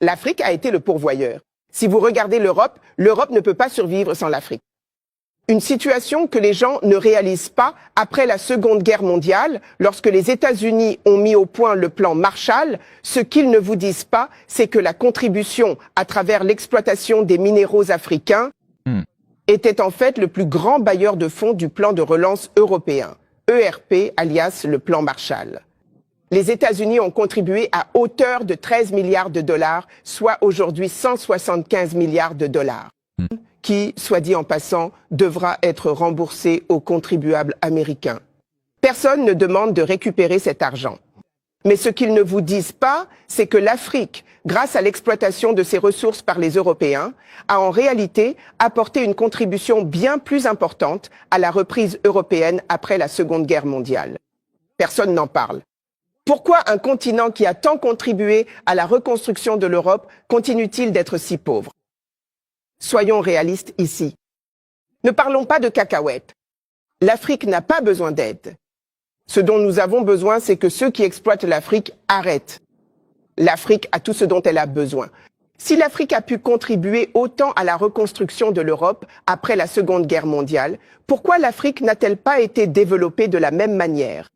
L'Afrique a été le pourvoyeur. Si vous regardez l'Europe, l'Europe ne peut pas survivre sans l'Afrique. Une situation que les gens ne réalisent pas après la Seconde Guerre mondiale, lorsque les États-Unis ont mis au point le plan Marshall. Ce qu'ils ne vous disent pas, c'est que la contribution à travers l'exploitation des minéraux africains était en fait le plus grand bailleur de fonds du plan de relance européen, ERP, alias le plan Marshall. Les États-Unis ont contribué à hauteur de 13 milliards de dollars, soit aujourd'hui 175 milliards de dollars. Qui, soit dit en passant, devra être remboursé aux contribuables américains. Personne ne demande de récupérer cet argent. Mais ce qu'ils ne vous disent pas, c'est que l'Afrique, grâce à l'exploitation de ses ressources par les Européens, a en réalité apporté une contribution bien plus importante à la reprise européenne après la Seconde Guerre mondiale. Personne n'en parle. Pourquoi un continent qui a tant contribué à la reconstruction de l'Europe continue-t-il d'être si pauvre ? Soyons réalistes ici. Ne parlons pas de cacahuètes. L'Afrique n'a pas besoin d'aide. Ce dont nous avons besoin, c'est que ceux qui exploitent l'Afrique arrêtent. L'Afrique a tout ce dont elle a besoin. Si l'Afrique a pu contribuer autant à la reconstruction de l'Europe après la Seconde Guerre mondiale, pourquoi l'Afrique n'a-t-elle pas été développée de la même manière ?